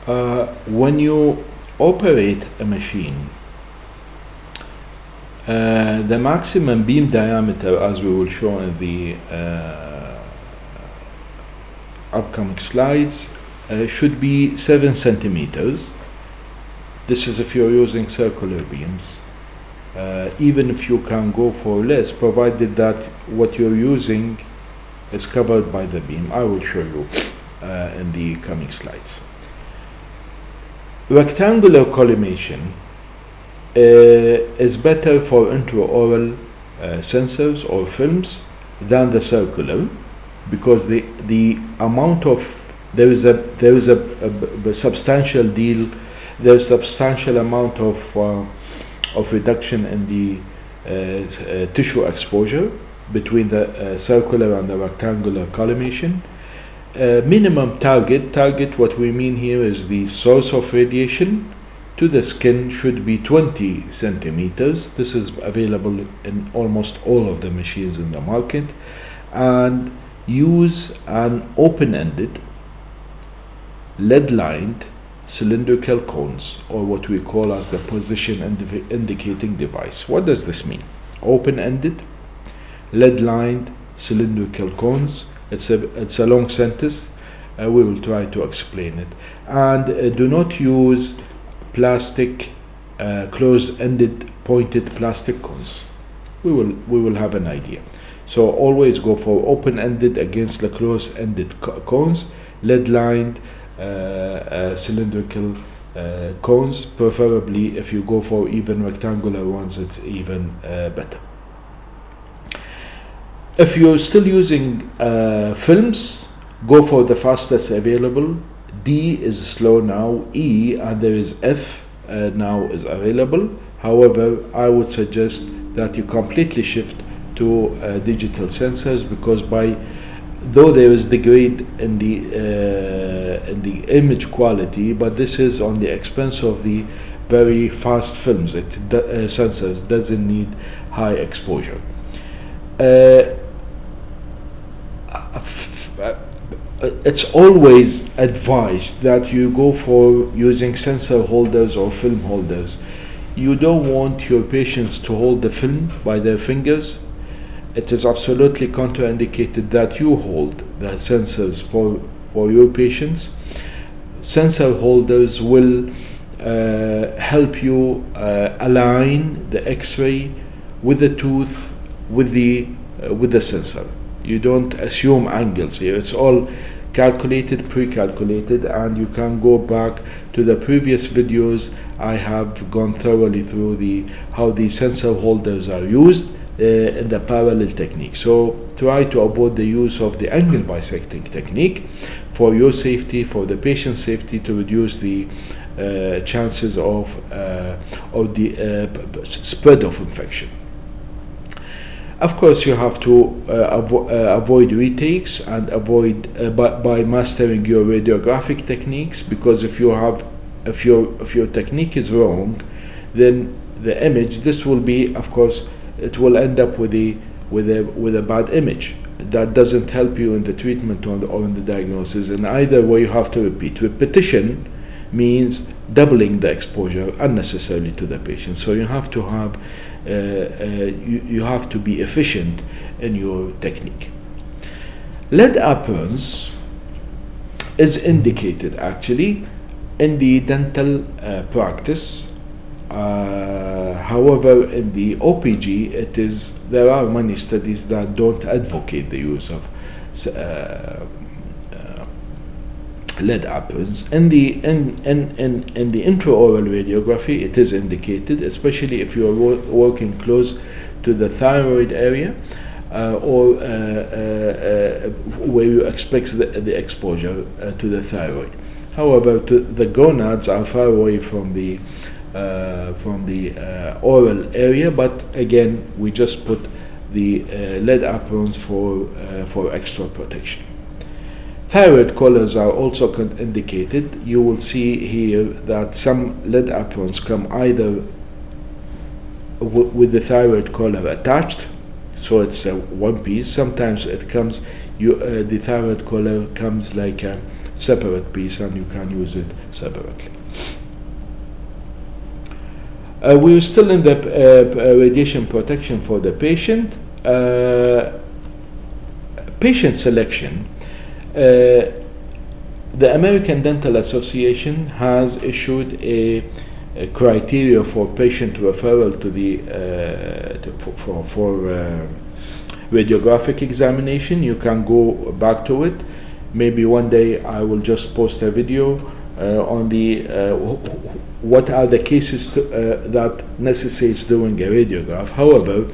When you operate a machine, the maximum beam diameter, as we will show in the upcoming slides, should be 7 centimeters. This is if you're using circular beams. Even if you can go for less, provided that what you're using is covered by the beam. I will show you in the coming slides. Rectangular collimation is better for intraoral sensors or films than the circular, because the amount of there is a substantial amount of reduction in the tissue exposure between the circular and the rectangular collimation. Minimum target, what we mean here is the source of radiation to the skin should be 20 centimeters. This is available in almost all of the machines in the market, and use an open-ended lead-lined cylindrical cones, or what we call as the position indicating device. What does this mean? Open-ended lead-lined cylindrical cones. It's a long sentence. We will try to explain it. And do not use plastic closed-ended pointed plastic cones. We will have an idea. So always go for open-ended against the closed-ended cones. Lead-lined cylindrical cones, preferably. If you go for even rectangular ones, it's even better. If you're still using films, go for the fastest available. D is slow now, E, and there is F now is available. However, I would suggest that you completely shift to digital sensors, because though there is degrade in the image quality, but this is on the expense of the very fast films. Sensors doesn't need high exposure. It's always advised that you go for using sensor holders or film holders. You don't want your patients to hold the film by their fingers. It is absolutely contraindicated that you hold the sensors for your patients. Sensor holders will help you align the X-ray with the tooth with the sensor. You don't assume angles here. It's all calculated, pre-calculated, and you can go back to the previous videos. I have gone thoroughly through how the sensor holders are used in the parallel technique. So try to avoid the use of the angle bisecting technique for your safety, for the patient's safety, to reduce the chances of the spread of infection. Of course, you have to avoid retakes and avoid by mastering your radiographic techniques, because if your technique is wrong, then the image, this will be, of course, it will end up with a bad image that doesn't help you in the treatment or in the diagnosis. And either way, you have to repeat. Repetition means doubling the exposure unnecessarily to the patient. So you have to have you have to be efficient in your technique. Lead aprons is indicated actually in the dental practice. However, in the OPG, there are many studies that don't advocate the use of lead aprons. In the intraoral radiography, it is indicated, especially if you are working close to the thyroid area, or where you expect the exposure to the thyroid. However, the gonads are far away from the oral area, but again, we just put the lead aprons for extra protection. Thyroid collars are also indicated. You will see here that some lead aprons come either with the thyroid collar attached, so it's a one piece. Sometimes it comes, the thyroid collar comes like a separate piece and you can use it separately. We're still in the radiation protection for the patient. Patient selection. The American Dental Association has issued a criteria for patient referral to the radiographic examination. You can go back to it. Maybe one day I will just post a video on the what are the cases that necessitates doing a radiograph. However,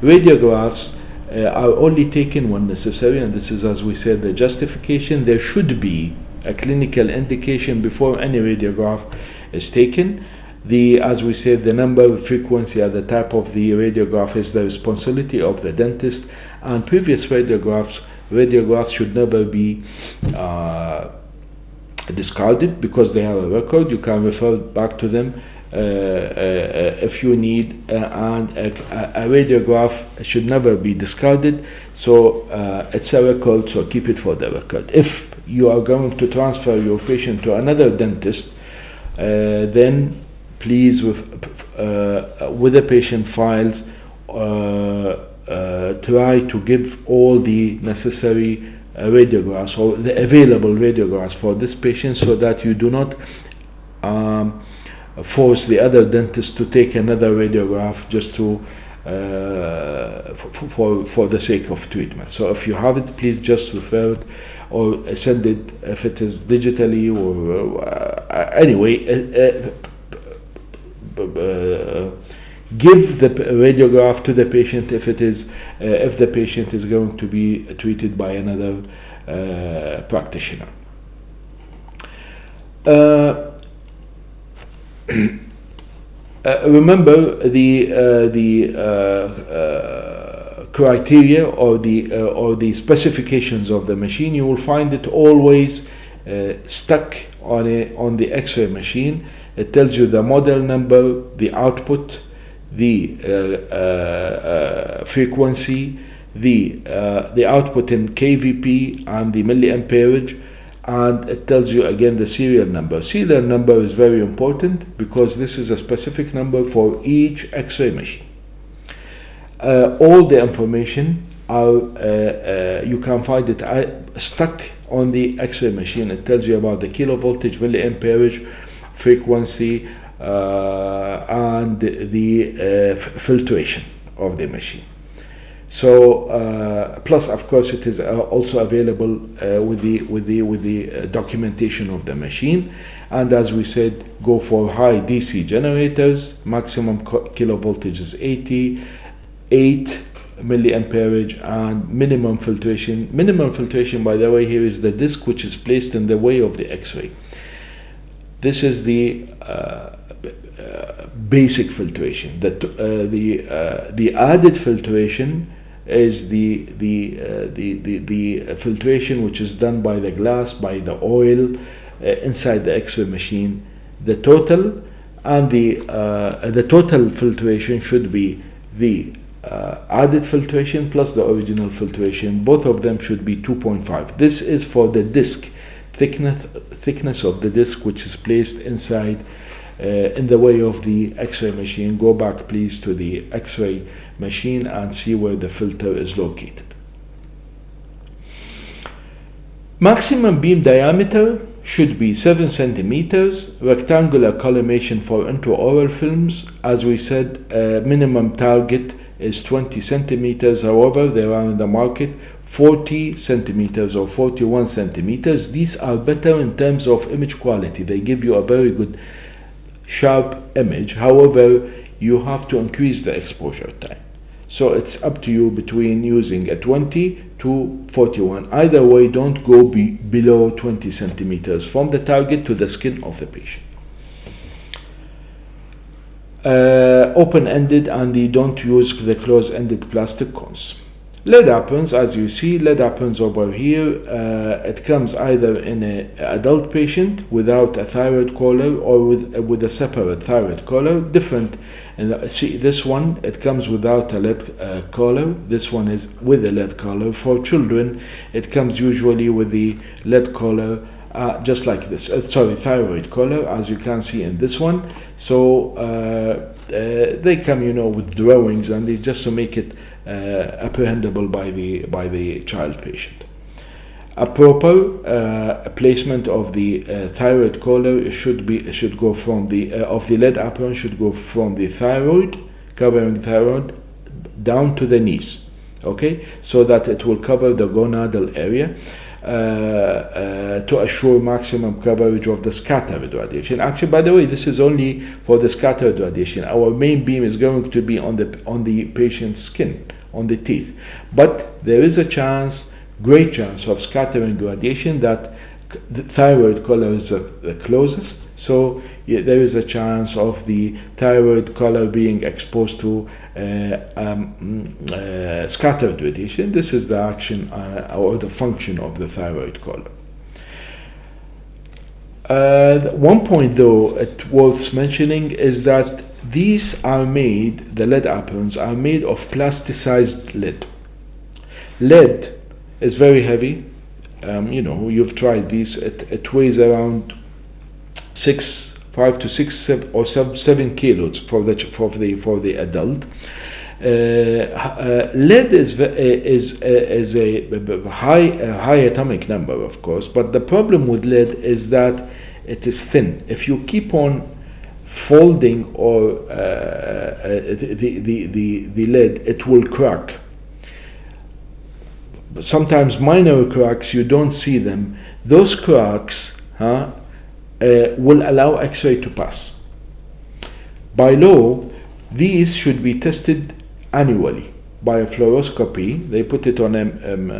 radiographs are only taken when necessary, and this is, as we said, the justification. There should be a clinical indication before any radiograph is taken. As we said, the number, frequency, and the type of the radiograph is the responsibility of the dentist, and previous radiographs should never be discarded because they have a record. You can refer back to them if you need, and a radiograph should never be discarded. So it's a record, so keep it for the record. If you are going to transfer your patient to another dentist, then please, with the patient files, try to give all the necessary radiographs or the available radiographs for this patient, so that you do not force the other dentist to take another radiograph just to for the sake of treatment. So if you have it, please just refer it or send it if it is digitally or anyway. Give the radiograph to the patient if the patient is going to be treated by another practitioner. Remember the criteria or the specifications of the machine. You will find it always stuck on the X-ray machine. It tells you the model number, the output, the frequency, the output in kVp and the milliamperage, and it tells you again the serial number. Serial number is very important because this is a specific number for each X-ray machine. All the information you can find it stuck on the X-ray machine. It tells you about the kilovoltage, milliamperage, frequency, and the filtration of the machine. So plus of course it is also available with the documentation of the machine. And as we said, go for high DC generators. Maximum kilovoltage is 88 milliamperage, and minimum filtration. Minimum filtration, by the way, here is the disc which is placed in the way of the X-ray. This is the basic filtration. The added filtration is the filtration which is done by the glass, by the oil inside the X-ray machine. The total and the total filtration should be the added filtration plus the original filtration. Both of them should be 2.5. This is for the disc thickness of the disc which is placed inside in the way of the X-ray machine. Go back please to the X-ray machine and see where the filter is located. Maximum beam diameter should be 7 centimeters. Rectangular collimation for intraoral films, as we said, minimum target is 20 centimeters. However, there are in the market 40 centimeters or 41 centimeters. These are better in terms of image quality. They give you a very good sharp image. However, you have to increase the exposure time. So it's up to you between using a 20 to 41. Either way, don't go below 20 centimeters from the target to the skin of the patient. Open-ended, and you don't use the closed-ended plastic cones. Lead aprons, as you see, lead aprons over here, it comes either in an adult patient without a thyroid collar or with a separate thyroid collar. Different. And see, this one, it comes without a lead collar. This one is with a lead collar. For children, it comes usually with the lead collar just like this. Thyroid collar, as you can see in this one. So they come, with drawings, and it's just to make it apprehendable by the child patient. A proper placement of the thyroid collar should go from the lead apron should go from the thyroid, covering thyroid, down to the knees. Okay, so that it will cover the gonadal area to assure maximum coverage of the scattered radiation. Actually, by the way, this is only for the scattered radiation. Our main beam is going to be on the patient's skin, on the teeth. But there is a great chance of scattering radiation that the thyroid collar is the closest. So there is a chance of the thyroid collar being exposed to scattered radiation. This is the action or the function of the thyroid collar. One point, though, it's worth mentioning is that the lead aprons are made of plasticized lead. Lead is very heavy. You've tried these. It weighs around 5 to 6 or 7 kilos for the adult. Lead is a high atomic number, of course, but the problem with lead is that it is thin. If you keep on folding or the lead, it will crack. Sometimes minor cracks, you don't see them. Those cracks will allow X-ray to pass. By law, these should be tested annually by a fluoroscopy. They put it on an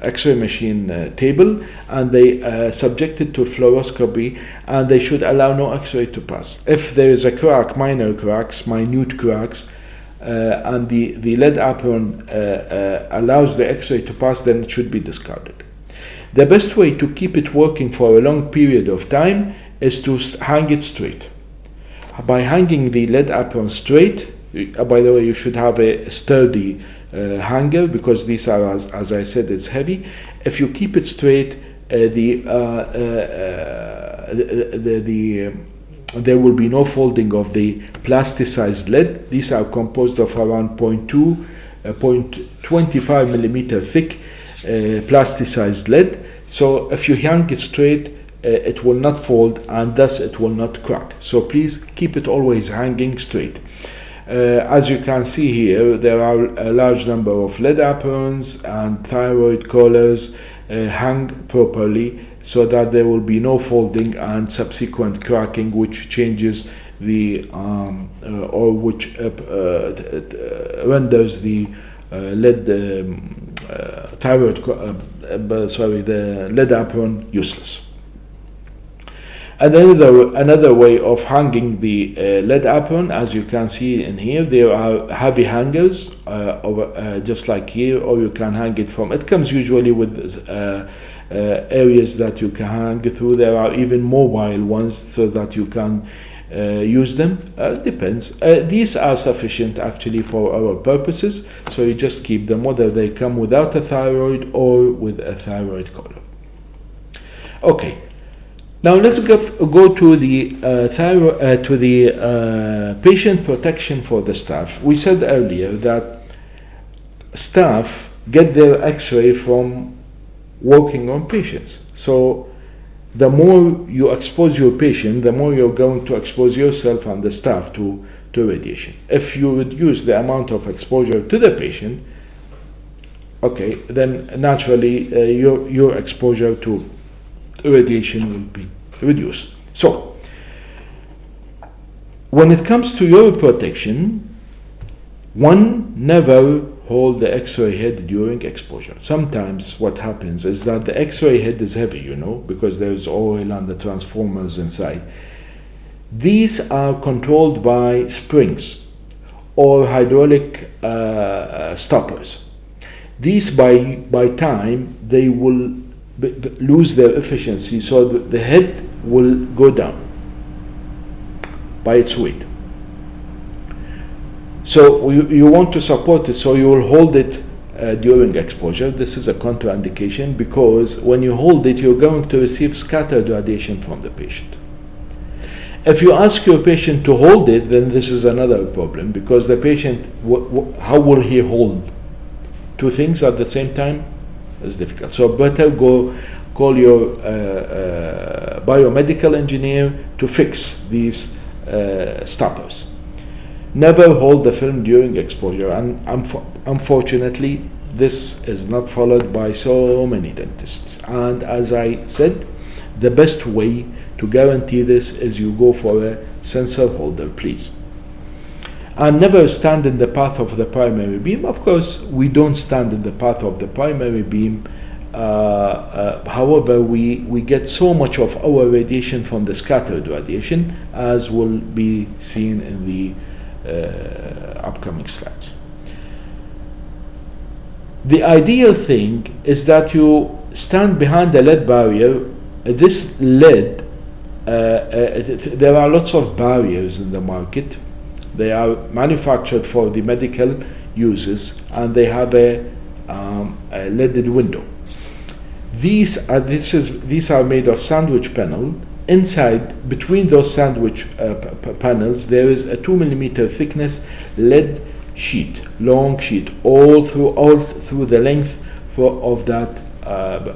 X-ray machine table, and they subject it to fluoroscopy, and they should allow no X-ray to pass. If there is a crack, minor cracks, minute cracks, and the lead apron allows the X-ray to pass, then it should be discarded. The best way to keep it working for a long period of time is to hang it straight. By hanging the lead apron straight, by the way, you should have a sturdy hanger, because these are, as I said, it's heavy. If you keep it straight, there will be no folding of the plasticized lead. These are composed of around 0.25 millimeter thick plasticized lead. So if you hang it straight, it will not fold, and thus it will not crack. So please keep it always hanging straight. As you can see here, there are a large number of lead aprons and thyroid collars hang properly, so that there will be no folding and subsequent cracking, which changes the which renders the the lead apron useless. Another way of hanging the lead apron, as you can see in here, there are heavy hangers just like here, or you can hang it from. It comes usually with areas that you can hang through. There are even mobile ones so that you can use them. Depends. These are sufficient actually for our purposes, so you just keep them whether they come without a thyroid or with a thyroid collar. Okay, now let's go to the patient protection for the staff. We said earlier that staff get their X-ray from working on patients. So the more you expose your patient, the more you're going to expose yourself and the staff to radiation. If you reduce the amount of exposure to the patient, okay, then naturally your exposure to radiation will be reduced. So when it comes to your protection, one, never hold the X-ray head during exposure. Sometimes what happens is that the X-ray head is heavy, because there's oil and the transformers inside. These are controlled by springs or hydraulic stoppers. These by time they will lose their efficiency, so the head will go down by its weight. So you want to support it, so you will hold it during exposure. This is a contraindication because when you hold it, you're going to receive scattered radiation from the patient. If you ask your patient to hold it, then this is another problem because the patient, how will he hold two things at the same time? It's difficult. So better go call your biomedical engineer to fix these stoppers. Never hold the film during exposure, and unfortunately this is not followed by so many dentists. And as I said, the best way to guarantee this is you go for a sensor holder, please. And never stand in the path of the primary beam. Of course, we don't stand in the path of the primary beam. However, we get so much of our radiation from the scattered radiation, as will be seen in the upcoming slides. The ideal thing is that you stand behind the lead barrier. This lead, there are lots of barriers in the market. They are manufactured for the medical uses, and they have a leaded window. These are made of sandwich panel. Inside, between those sandwich panels, there is a 2 millimeter thickness lead sheet, long sheet, all through the length of that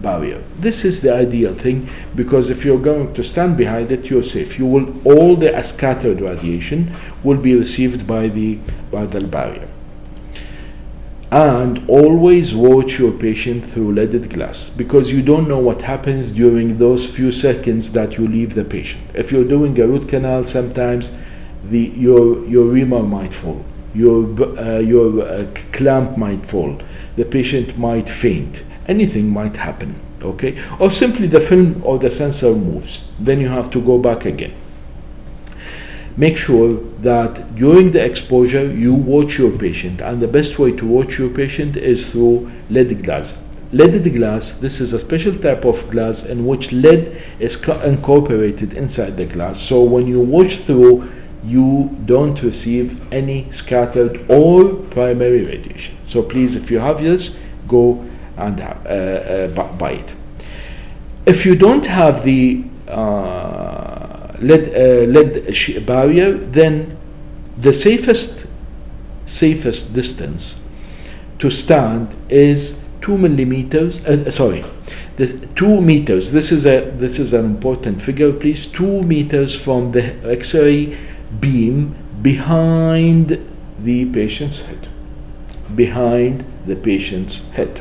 barrier. This is the ideal thing because if you're going to stand behind it, you're safe. All the scattered radiation will be received by the barrier. And always watch your patient through leaded glass because you don't know what happens during those few seconds that you leave the patient. If you're doing a root canal, sometimes your reamer might fall, your clamp might fall, the patient might faint, anything might happen, okay? Or simply the film or the sensor moves, then you have to go back again. Make sure that during the exposure you watch your patient, and the best way to watch your patient is through leaded glass. Leaded glass, this is a special type of glass in which lead is incorporated inside the glass, so when you watch through, you don't receive any scattered or primary radiation. So please, if you have this, go and buy it. If you don't have the lead barrier, then the safest distance to stand is 2 millimeters. 2 meters. This is an important figure, please. 2 meters from the X-ray beam behind the patient's head. Behind the patient's head.